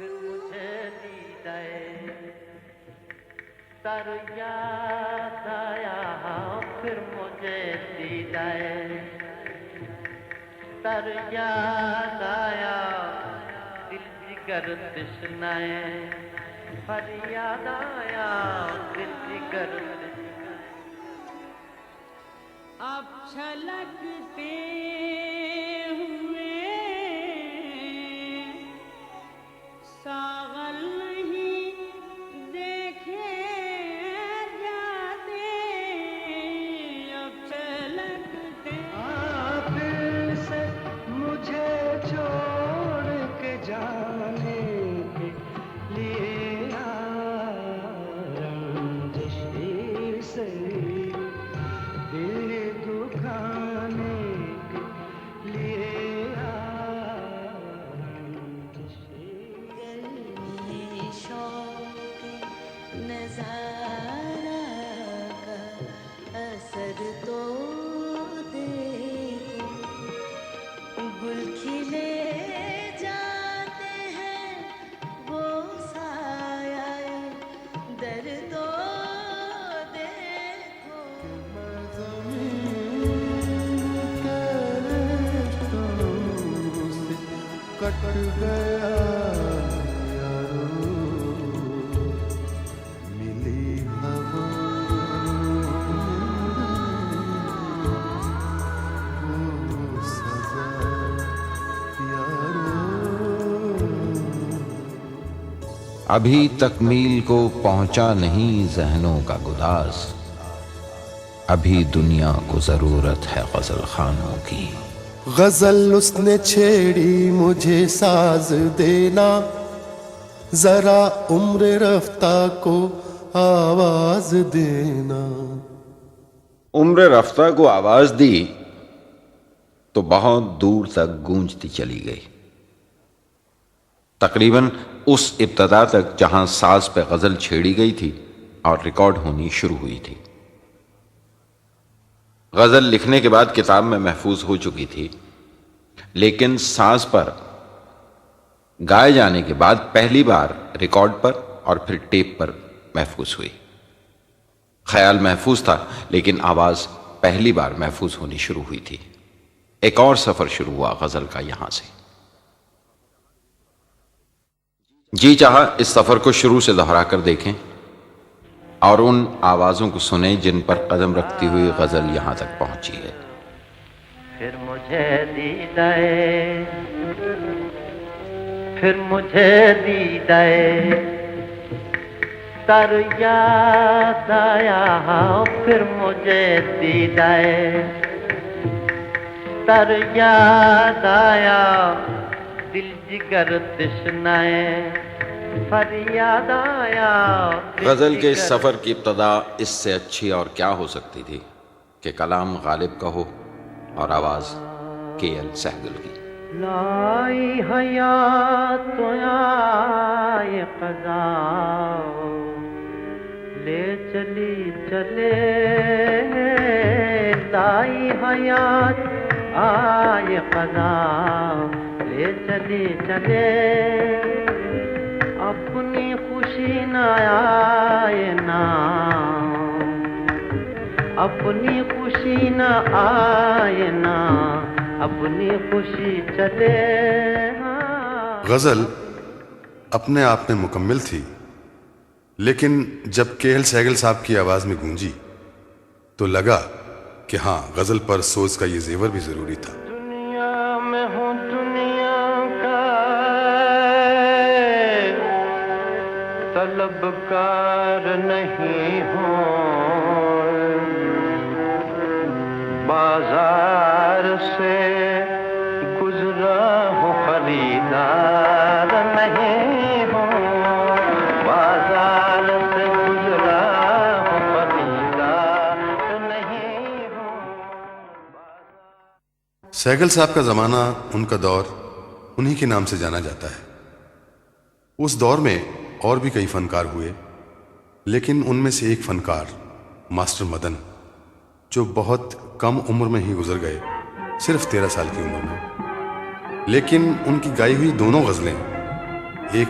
پھر مجھے دیدائے تر یاد آیا، پھر مجھے دیدائے تر یاد آیا، دل جگر تشنائے فریاد آیا، دل جگر اب چھلکتے ہوئے ساغر نہیں دیکھے جاتے، اب چھلکتے دل سے مجھے چھوڑ کے جانے کے لیے رنجشی سے دل دکھانے کے لیے شوق نظارہ کا اثر تو دیکھو، گل کھلے جاتے ہیں وہ سایہ درد تو دیکھو۔ کٹ گیا یارو، ملی ہوا وہ سزا یارو۔ ابھی تکمیل کو پہنچا نہیں ذہنوں کا گداز، ابھی دنیا کو ضرورت ہے غزل خانوں کی۔ غزل اس نے چھیڑی مجھے ساز دینا، ذرا عمر رفتہ کو آواز دینا۔ عمر رفتہ کو آواز دی تو بہت دور تک گونجتی چلی گئی، تقریباً اس ابتدا تک جہاں ساز پہ غزل چھیڑی گئی تھی اور ریکارڈ ہونی شروع ہوئی تھی۔ غزل لکھنے کے بعد کتاب میں محفوظ ہو چکی تھی، لیکن ساز پر گائے جانے کے بعد پہلی بار ریکارڈ پر اور پھر ٹیپ پر محفوظ ہوئی۔ خیال محفوظ تھا لیکن آواز پہلی بار محفوظ ہونی شروع ہوئی تھی۔ ایک اور سفر شروع ہوا غزل کا یہاں سے۔ جی چاہا اس سفر کو شروع سے دہرا کر دیکھیں اور ان آوازوں کو سنیں جن پر قدم رکھتی ہوئی غزل یہاں تک پہنچی ہے۔ پھر مجھے دیدائے، پھر مجھے دیدائے تر یاد آیا، پھر مجھے دیدائے تر یاد آیا، دل جگر تشنائے فریاد آیا۔ غزل کے اس سفر کی ابتدا اس سے اچھی اور کیا ہو سکتی تھی کہ کلام غالب کا ہو اور آواز کے ایل سہگل کی۔ لائی حیات تو آئے قضا، لے چلی چلے لائی حیات آئے قضا، لے چلی چلے اپنی خوشی نہ آئے نا، اپنی خوشی نہ آئے نا، اپنی خوشی چلے۔ غزل اپنے آپ میں مکمل تھی، لیکن جب کے ایل سہگل صاحب کی آواز میں گونجی تو لگا کہ ہاں غزل پر سوز کا یہ زیور بھی ضروری تھا۔ دنیا میں ہوں دنیا کا طلبکار نہیں ہوں، بازار سے گزرا ہوں خریدار نہیں ہوں، بازار سے گزرا ہوں خریدار نہیں ہوں۔ سہگل صاحب کا زمانہ، ان کا دور انہی کے نام سے جانا جاتا ہے۔ اس دور میں اور بھی کئی فنکار ہوئے، لیکن ان میں سے ایک فنکار ماسٹر مدن، جو بہت کم عمر میں ہی گزر گئے، صرف 13 سال کی عمر میں، لیکن ان کی گائی ہوئی دونوں غزلیں ایک